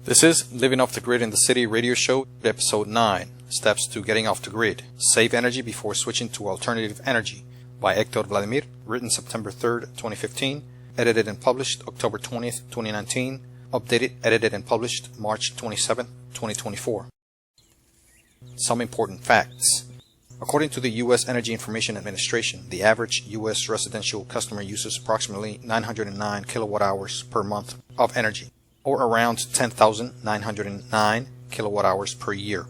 This is Living Off the Grid in the City radio show, episode 9, Steps to Getting Off the Grid. Save Energy Before Switching to Alternative Energy by Hector Vladimir, written September 3rd, 2015, edited and published October 20th, 2019, updated, edited and published March 27th, 2024. Some important facts. According to the U.S. Energy Information Administration, the average U.S. residential customer uses approximately 909 kilowatt hours per month of energy, or around 10,909 kilowatt hours per year.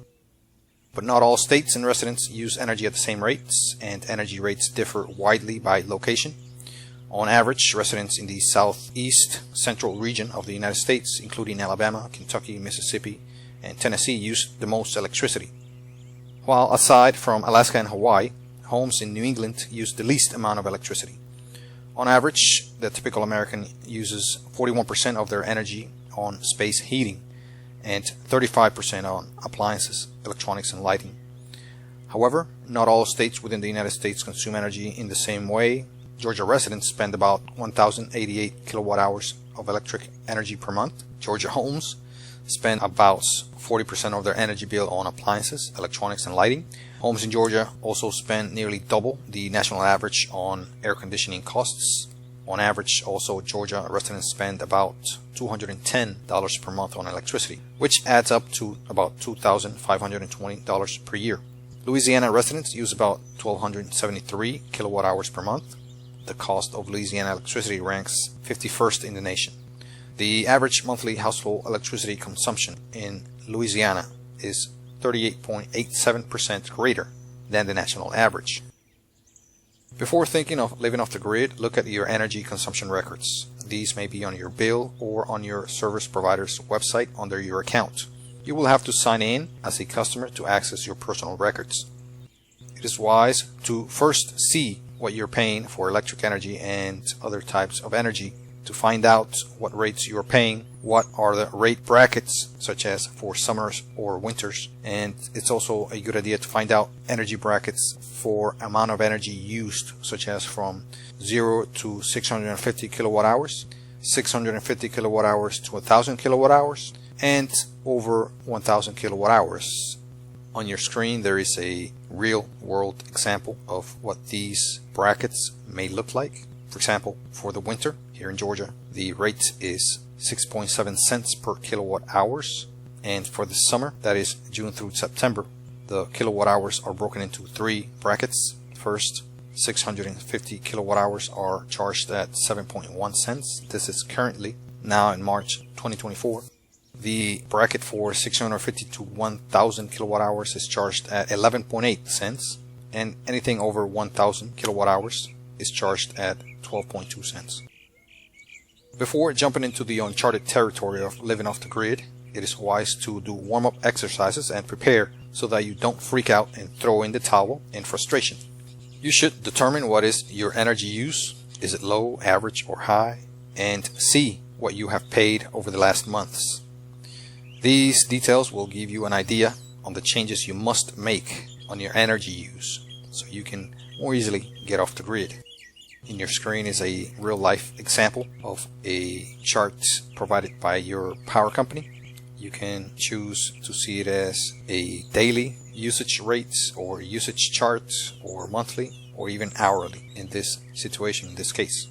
But not all states and residents use energy at the same rates, and energy rates differ widely by location. On average, residents in the southeast central region of the United States, including Alabama, Kentucky, Mississippi, and Tennessee, use the most electricity. While aside from Alaska and Hawaii, homes in New England use the least amount of electricity. On average, the typical American uses 41% of their energy on space heating and 35% on appliances, electronics, and lighting. However, not all states within the United States consume energy in the same way. Georgia residents spend about 1,088 kilowatt hours of electric energy per month. Georgia homes spend about 40% of their energy bill on appliances, electronics, and lighting. Homes in Georgia also spend nearly double the national average on air conditioning costs. On average, also, Georgia residents spend about $210 per month on electricity, which adds up to about $2,520 per year. Louisiana residents use about 1,273 kilowatt hours per month. The cost of Louisiana electricity ranks 51st in the nation. The average monthly household electricity consumption in Louisiana is 38.87% greater than the national average. Before thinking of living off the grid, look at your energy consumption records. These may be on your bill or on your service provider's website under your account. You will have to sign in as a customer to access your personal records. It is wise to first see what you're paying for electric energy and other types of energy to find out what rates you are paying, what are the rate brackets, such as for summers or winters, and it's also a good idea to find out energy brackets for amount of energy used, such as from 0 to 650 kilowatt hours, 650 kilowatt hours to 1,000 kilowatt hours, and over 1,000 kilowatt hours. On your screen there is a real-world example of what these brackets may look like. For example, for the winter, here in Georgia, the rate is 6.7 cents per kilowatt hours. And for the summer, that is June through September, the kilowatt hours are broken into 3 brackets. First, 650 kilowatt hours are charged at 7.1 cents. This is currently now in March 2024. The bracket for 650 to 1,000 kilowatt hours is charged at 11.8 cents. And anything over 1,000 kilowatt hours is charged at 12.2 cents. Before jumping into the uncharted territory of living off the grid, it is wise to do warm-up exercises and prepare so that you don't freak out and throw in the towel in frustration. You should determine what is your energy use. Is it low, average, or high? And see what you have paid over the last months. These details will give you an idea on the changes you must make on your energy use so you can more easily get off the grid. In your screen is a real-life example of a chart provided by your power company. You can choose to see it as a daily usage rates or usage chart or monthly or even hourly in this situation, in this case.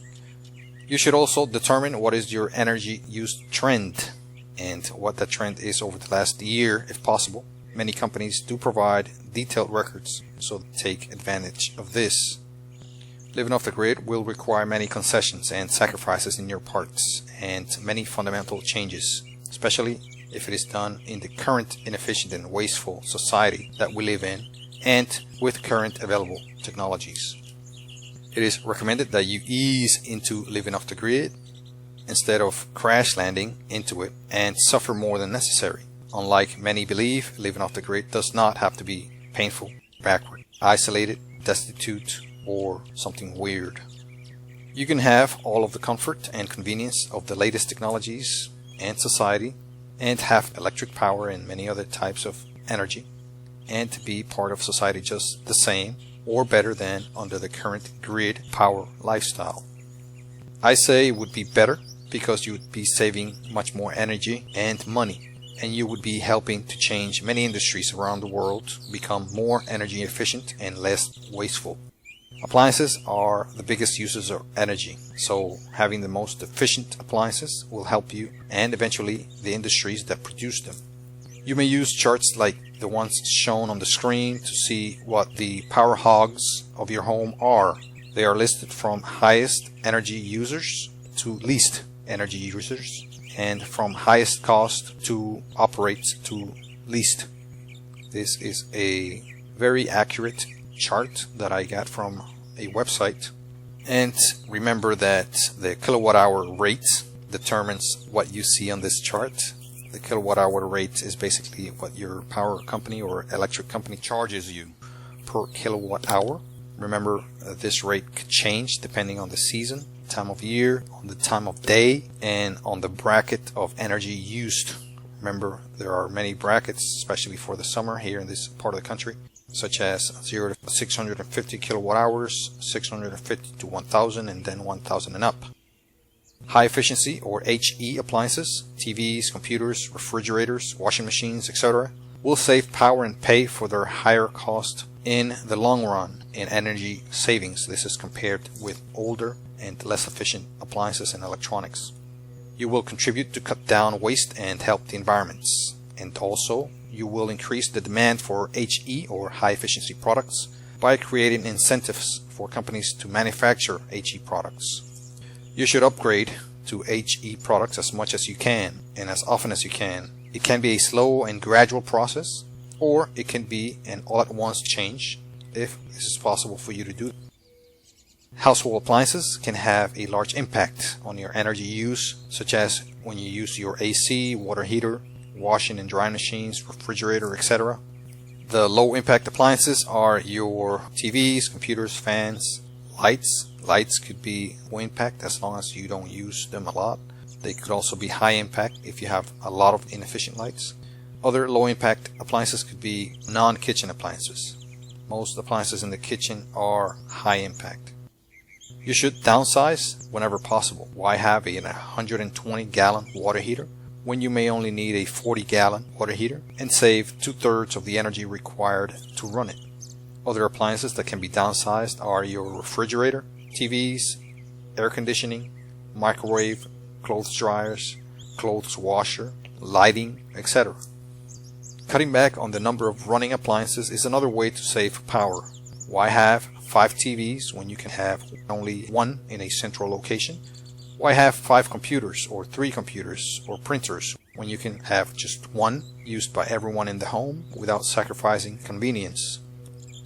You should also determine what is your energy use trend and what that trend is over the last year if possible. Many companies do provide detailed records, so take advantage of this. Living off the grid will require many concessions and sacrifices in your parts and many fundamental changes, especially if it is done in the current inefficient and wasteful society that we live in and with current available technologies. It is recommended that you ease into living off the grid instead of crash landing into it and suffer more than necessary. Unlike many believe, living off the grid does not have to be painful, backward, isolated, destitute, or something weird. You can have all of the comfort and convenience of the latest technologies and society and have electric power and many other types of energy and to be part of society just the same or better than under the current grid power lifestyle. I say it would be better because you would be saving much more energy and money, and you would be helping to change many industries around the world to become more energy efficient and less wasteful. Appliances are the biggest users of energy, so having the most efficient appliances will help you and eventually the industries that produce them. You may use charts like the ones shown on the screen to see what the power hogs of your home are. They are listed from highest energy users to least energy users, and from highest cost to operate to least. This is a very accurate chart that I got from a website. And remember that the kilowatt hour rate determines what you see on this chart. The kilowatt hour rate is basically what your power company or electric company charges you per kilowatt hour. Remember, this rate could change depending on the season, time of year, on the time of day, and on the bracket of energy used. Remember, there are many brackets, especially for the summer here in this part of the country, such as 0 to 650 kilowatt hours, 650 to 1000, and then 1000 and up. High efficiency or HE appliances, TVs, computers, refrigerators, washing machines, etc., will save power and pay for their higher cost in the long run in energy savings. This is compared with older and less efficient appliances and electronics. You will contribute to cut down waste and help the environments. And also, you will increase the demand for HE or high efficiency products by creating incentives for companies to manufacture HE products. You should upgrade to HE products as much as you can and as often as you can. It can be a slow and gradual process, or it can be an all-at-once change if this is possible for you to do. Household appliances can have a large impact on your energy use, such as when you use your AC, water heater, washing and drying machines, refrigerator, etc. The low-impact appliances are your TVs, computers, fans, lights. Lights could be low impact as long as you don't use them a lot. They could also be high impact if you have a lot of inefficient lights. Other low impact appliances could be non-kitchen appliances. Most appliances in the kitchen are high impact. You should downsize whenever possible. Why have a 120-gallon water heater when you may only need a 40-gallon water heater and save 2/3 of the energy required to run it? Other appliances that can be downsized are your refrigerator, TVs, air conditioning, microwave, clothes dryers, clothes washer, lighting, etc. Cutting back on the number of running appliances is another way to save power. Why have 5 TVs when you can have only one in a central location? Why have 5 computers or 3 computers or printers when you can have just one used by everyone in the home without sacrificing convenience?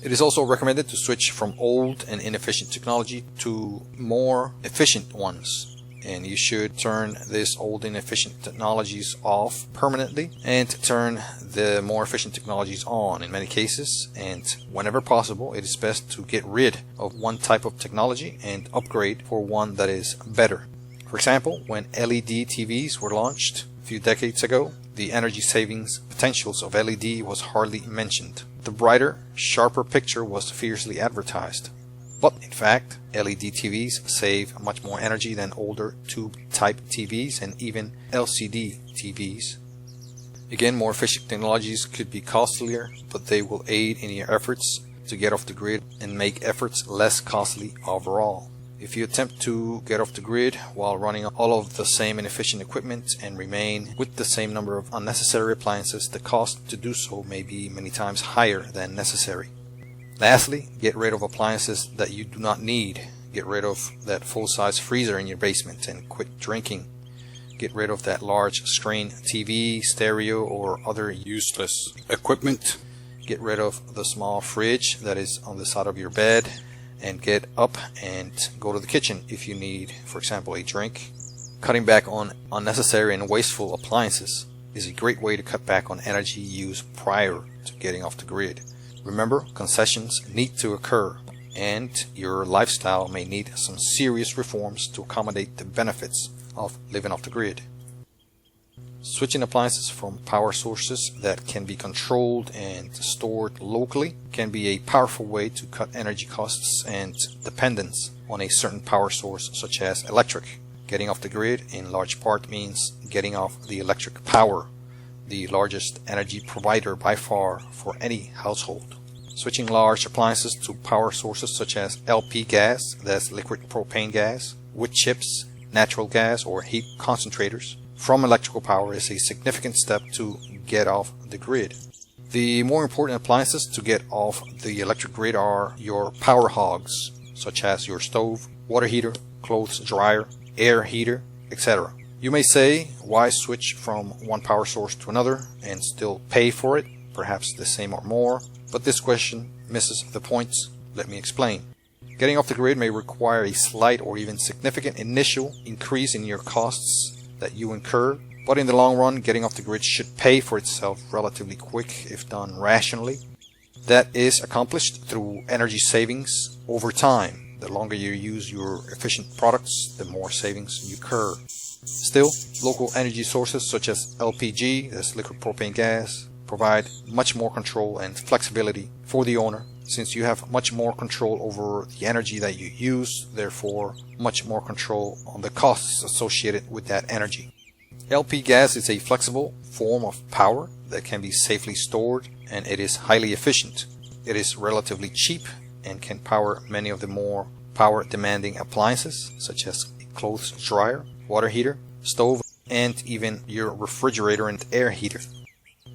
It is also recommended to switch from old and inefficient technology to more efficient ones. And you should turn this old and inefficient technologies off permanently and turn the more efficient technologies on in many cases. And whenever possible, it is best to get rid of one type of technology and upgrade for one that is better. For example, when LED TVs were launched a few decades ago, the energy savings potentials of LED was hardly mentioned. The brighter, sharper picture was fiercely advertised. But in fact, LED TVs save much more energy than older tube-type TVs and even LCD TVs. Again, more efficient technologies could be costlier, but they will aid in your efforts to get off the grid and make efforts less costly overall. If you attempt to get off the grid while running all of the same inefficient equipment and remain with the same number of unnecessary appliances, the cost to do so may be many times higher than necessary. Lastly, get rid of appliances that you do not need. Get rid of that full-size freezer in your basement and quit drinking. Get rid of that large screen TV, stereo, or other useless equipment. Get rid of the small fridge that is on the side of your bed, and get up and go to the kitchen if you need, for example, a drink. Cutting back on unnecessary and wasteful appliances is a great way to cut back on energy use prior to getting off the grid. Remember, concessions need to occur, and your lifestyle may need some serious reforms to accommodate the benefits of living off the grid. Switching appliances from power sources that can be controlled and stored locally can be a powerful way to cut energy costs and dependence on a certain power source such as electric. Getting off the grid in large part means getting off the electric power, the largest energy provider by far for any household. Switching large appliances to power sources such as LP gas, that's liquid propane gas, wood chips, natural gas, or heat concentrators from electrical power is a significant step to get off the grid. The more important appliances to get off the electric grid are your power hogs, such as your stove, water heater, clothes dryer, air heater, etc. You may say, why switch from one power source to another and still pay for it, perhaps the same or more? But this question misses the point. Let me explain. Getting off the grid may require a slight or even significant initial increase in your costs that you incur, but in the long run, getting off the grid should pay for itself relatively quick if done rationally. That is accomplished through energy savings over time. The longer you use your efficient products, the more savings you incur. Still, local energy sources such as LPG, that's liquid propane gas, provide much more control and flexibility for the owner, since you have much more control over the energy that you use, therefore much more control on the costs associated with that energy. LP gas is a flexible form of power that can be safely stored, and it is highly efficient. It is relatively cheap and can power many of the more power-demanding appliances, such as a clothes dryer, water heater, stove, and even your refrigerator and air heater.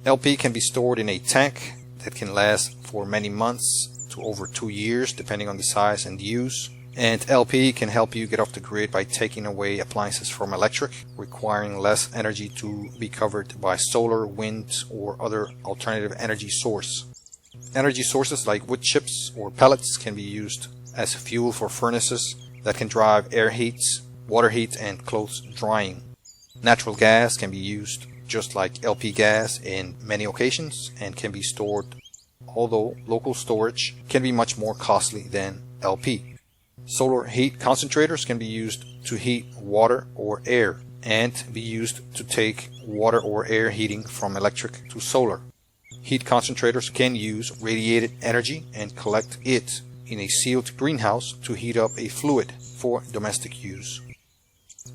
LP can be stored in a tank that can last for many months to over 2 years, depending on the size and use. And LP can help you get off the grid by taking away appliances from electric, requiring less energy to be covered by solar, wind, or other alternative energy source. Energy sources like wood chips or pellets can be used as fuel for furnaces that can drive air heat, water heat, and clothes drying. Natural gas can be used just like LP gas in many occasions and can be stored, although local storage can be much more costly than LP. Solar heat concentrators can be used to heat water or air and be used to take water or air heating from electric to solar. Heat concentrators can use radiated energy and collect it in a sealed greenhouse to heat up a fluid for domestic use.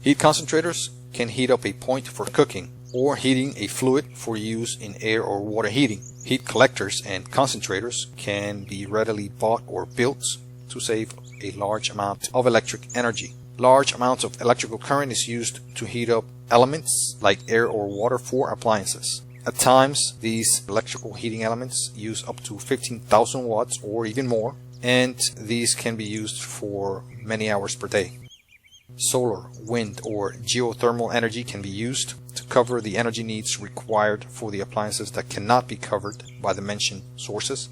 Heat concentrators can heat up a point for cooking or heating a fluid for use in air or water heating. Heat collectors and concentrators can be readily bought or built to save a large amount of electric energy. Large amounts of electrical current is used to heat up elements like air or water for appliances. At times, these electrical heating elements use up to 15,000 watts or even more, and these can be used for many hours per day. Solar, wind, or geothermal energy can be used to cover the energy needs required for the appliances that cannot be covered by the mentioned sources.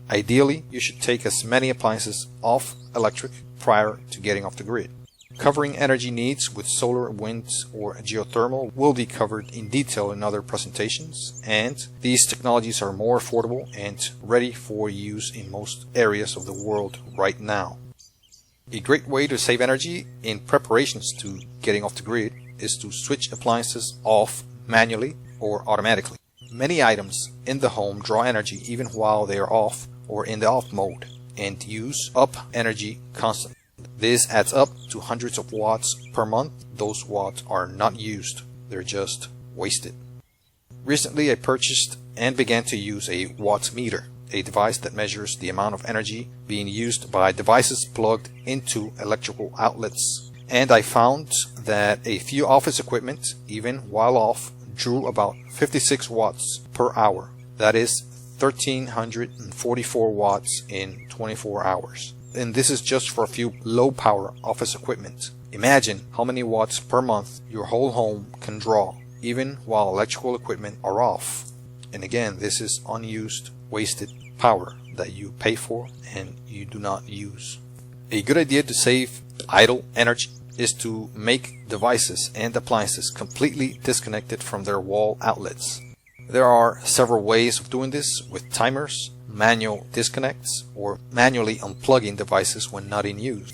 Ideally, you should take as many appliances off electric prior to getting off the grid. Covering energy needs with solar, wind, or geothermal will be covered in detail in other presentations, and these technologies are more affordable and ready for use in most areas of the world right now. A great way to save energy in preparations to getting off the grid is to switch appliances off manually or automatically. Many items in the home draw energy even while they are off or in the off mode and use up energy constantly. This adds up to hundreds of watts per month. Those watts are not used, they're just wasted. Recently I purchased and began to use a watt meter, a device that measures the amount of energy being used by devices plugged into electrical outlets. And I found that a few office equipment, even while off, drew about 56 watts per hour. That is 1,344 watts in 24 hours. And this is just for a few low power office equipment. Imagine how many watts per month your whole home can draw, even while electrical equipment are off. And again, this is unused, wasted power that you pay for and you do not use. A good idea to save idle energy is to make devices and appliances completely disconnected from their wall outlets. There are several ways of doing this with timers, manual disconnects, or manually unplugging devices when not in use.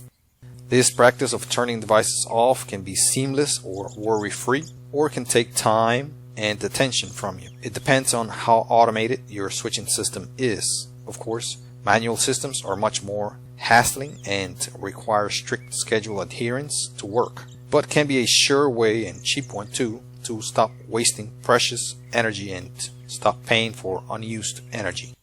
This practice of turning devices off can be seamless or worry-free, or can take time and attention from you. It depends on how automated your switching system is. Of course, manual systems are much more hassling and require strict schedule adherence to work. but can be a sure way and cheap one too to stop wasting precious energy and stop paying for unused energy.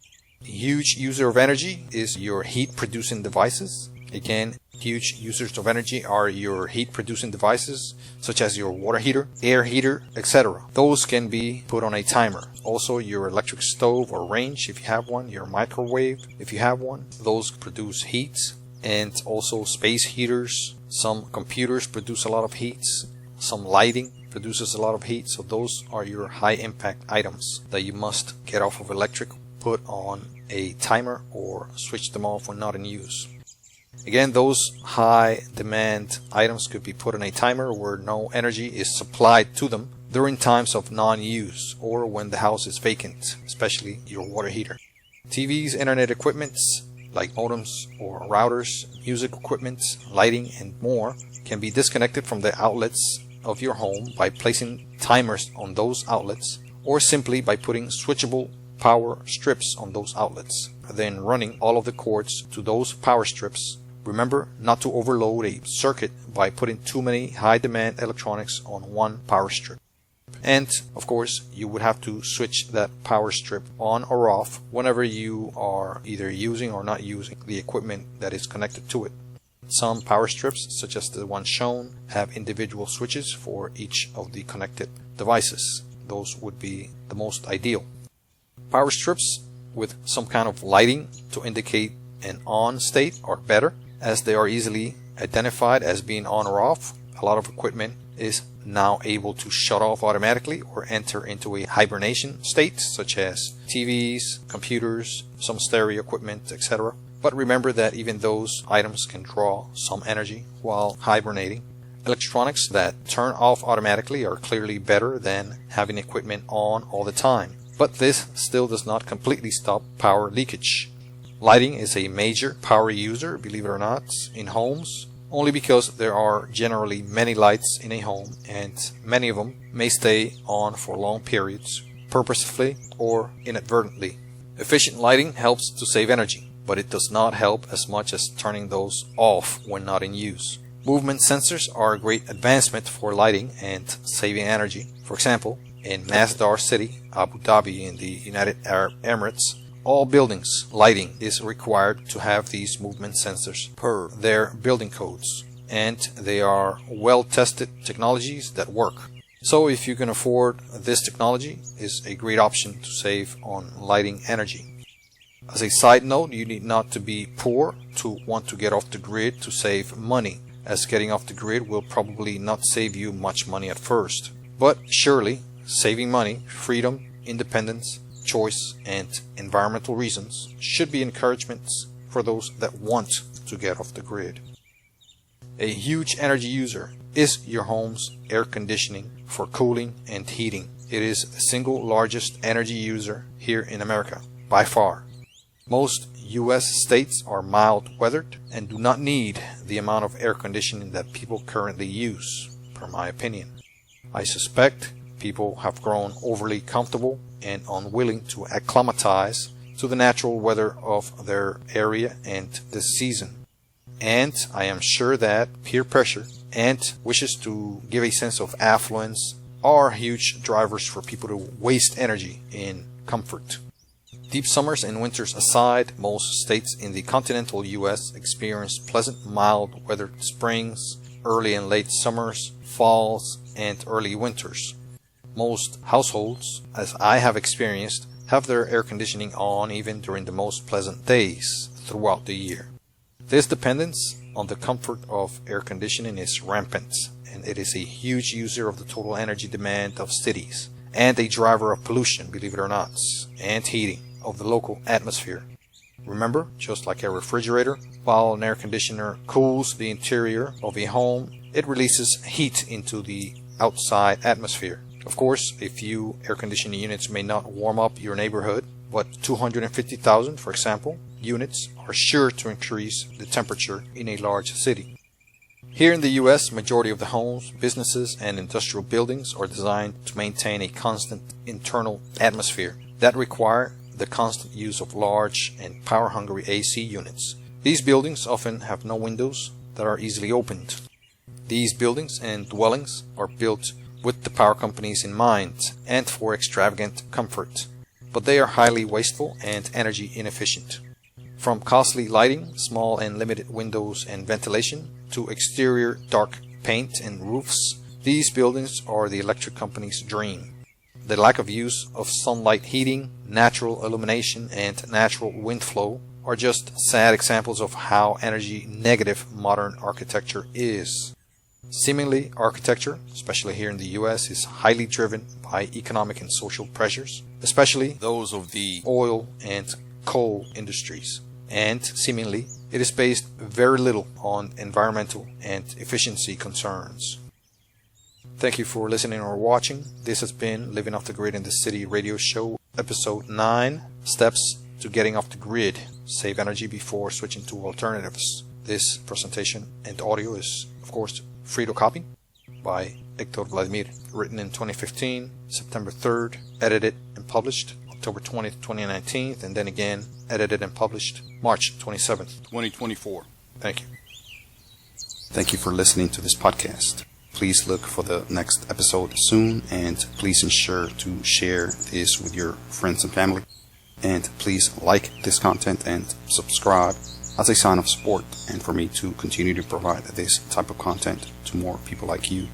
A huge user of energy is your heat producing devices. Again, huge users of energy are your heat producing devices such as your water heater, air heater, etc. Those can be put on a timer. Also your electric stove or range if you have one, your microwave if you have one, those produce heat, and also space heaters. Some computers produce a lot of heat. Some lighting produces a lot of heat. So those are your high impact items that you must get off of electric, put on a timer, or switch them off when not in use. Again, those high demand items could be put on a timer where no energy is supplied to them during times of non-use or when the house is vacant, especially your water heater. TVs, internet equipments like modems or routers, music equipment, lighting, and more can be disconnected from the outlets of your home by placing timers on those outlets or simply by putting switchable power strips on those outlets, then running all of the cords to those power strips. Remember not to overload a circuit by putting too many high demand electronics on one power strip. And of course you would have to switch that power strip on or off whenever you are either using or not using the equipment that is connected to it. Some power strips, such as the one shown, have individual switches for each of the connected devices. Those would be the most ideal. Power strips with some kind of lighting to indicate an on state are better, as they are easily identified as being on or off. A lot of equipment is now able to shut off automatically or enter into a hibernation state, such as TVs, computers, some stereo equipment, etc. But remember that even those items can draw some energy while hibernating. Electronics that turn off automatically are clearly better than having equipment on all the time. But this still does not completely stop power leakage. Lighting is a major power user, believe it or not, in homes, only because there are generally many lights in a home and many of them may stay on for long periods, purposefully or inadvertently. Efficient lighting helps to save energy, but it does not help as much as turning those off when not in use. Movement sensors are a great advancement for lighting and saving energy. For example, in Masdar City, Abu Dhabi in the United Arab Emirates, all buildings lighting is required to have these movement sensors per their building codes, and they are well-tested technologies that work. So if you can afford this technology, is a great option to save on lighting energy. As a side note, you need not to be poor to want to get off the grid to save money, as getting off the grid will probably not save you much money at first. But surely, saving money, freedom, independence, choice, and environmental reasons should be encouragements for those that want to get off the grid. A huge energy user is your home's air conditioning for cooling and heating. It is the single largest energy user here in America, by far. Most U.S. states are mild weathered and do not need the amount of air conditioning that people currently use, per my opinion. I suspect people have grown overly comfortable and unwilling to acclimatize to the natural weather of their area and this season. And I am sure that peer pressure and wishes to give a sense of affluence are huge drivers for people to waste energy in comfort. Deep summers and winters aside, most states in the continental U.S. experience pleasant, mild weathered springs, early and late summers, falls, and early winters. Most households, as I have experienced, have their air conditioning on even during the most pleasant days throughout the year. This dependence on the comfort of air conditioning is rampant, and it is a huge user of the total energy demand of cities, and a driver of pollution, believe it or not, and heating of the local atmosphere. Remember, just like a refrigerator, while an air conditioner cools the interior of a home, it releases heat into the outside atmosphere. Of course, a few air conditioning units may not warm up your neighborhood, but 250,000, for example, units are sure to increase the temperature in a large city. Here in the U.S., majority of the homes, businesses, and industrial buildings are designed to maintain a constant internal atmosphere that require the constant use of large and power-hungry AC units. These buildings often have no windows that are easily opened. These buildings and dwellings are built with the power companies in mind and for extravagant comfort, but they are highly wasteful and energy inefficient. From costly lighting, small and limited windows and ventilation, to exterior dark paint and roofs, these buildings are the electric company's dream. The lack of use of sunlight heating, natural illumination, and natural wind flow are just sad examples of how energy negative modern architecture is. Seemingly, architecture, especially here in the US, is highly driven by economic and social pressures, especially those of the oil and coal industries. And seemingly, it is based very little on environmental and efficiency concerns. Thank you for listening or watching. This has been Living Off the Grid in the City radio show, episode 9, Steps to Getting Off the Grid. Save energy before switching to alternatives. This presentation and audio is, of course, free to copy by Hector Vladimir, written in 2015, September 3rd, edited and published October 20th, 2019, and then again edited and published March 27th, 2024. Thank you. Thank you for listening to this podcast. Please look for the next episode soon, and please ensure to share this with your friends and family. And please like this content and subscribe as a sign of support and for me to continue to provide this type of content to more people like you.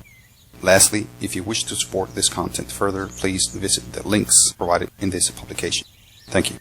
Lastly, if you wish to support this content further, please visit the links provided in this publication. Thank you.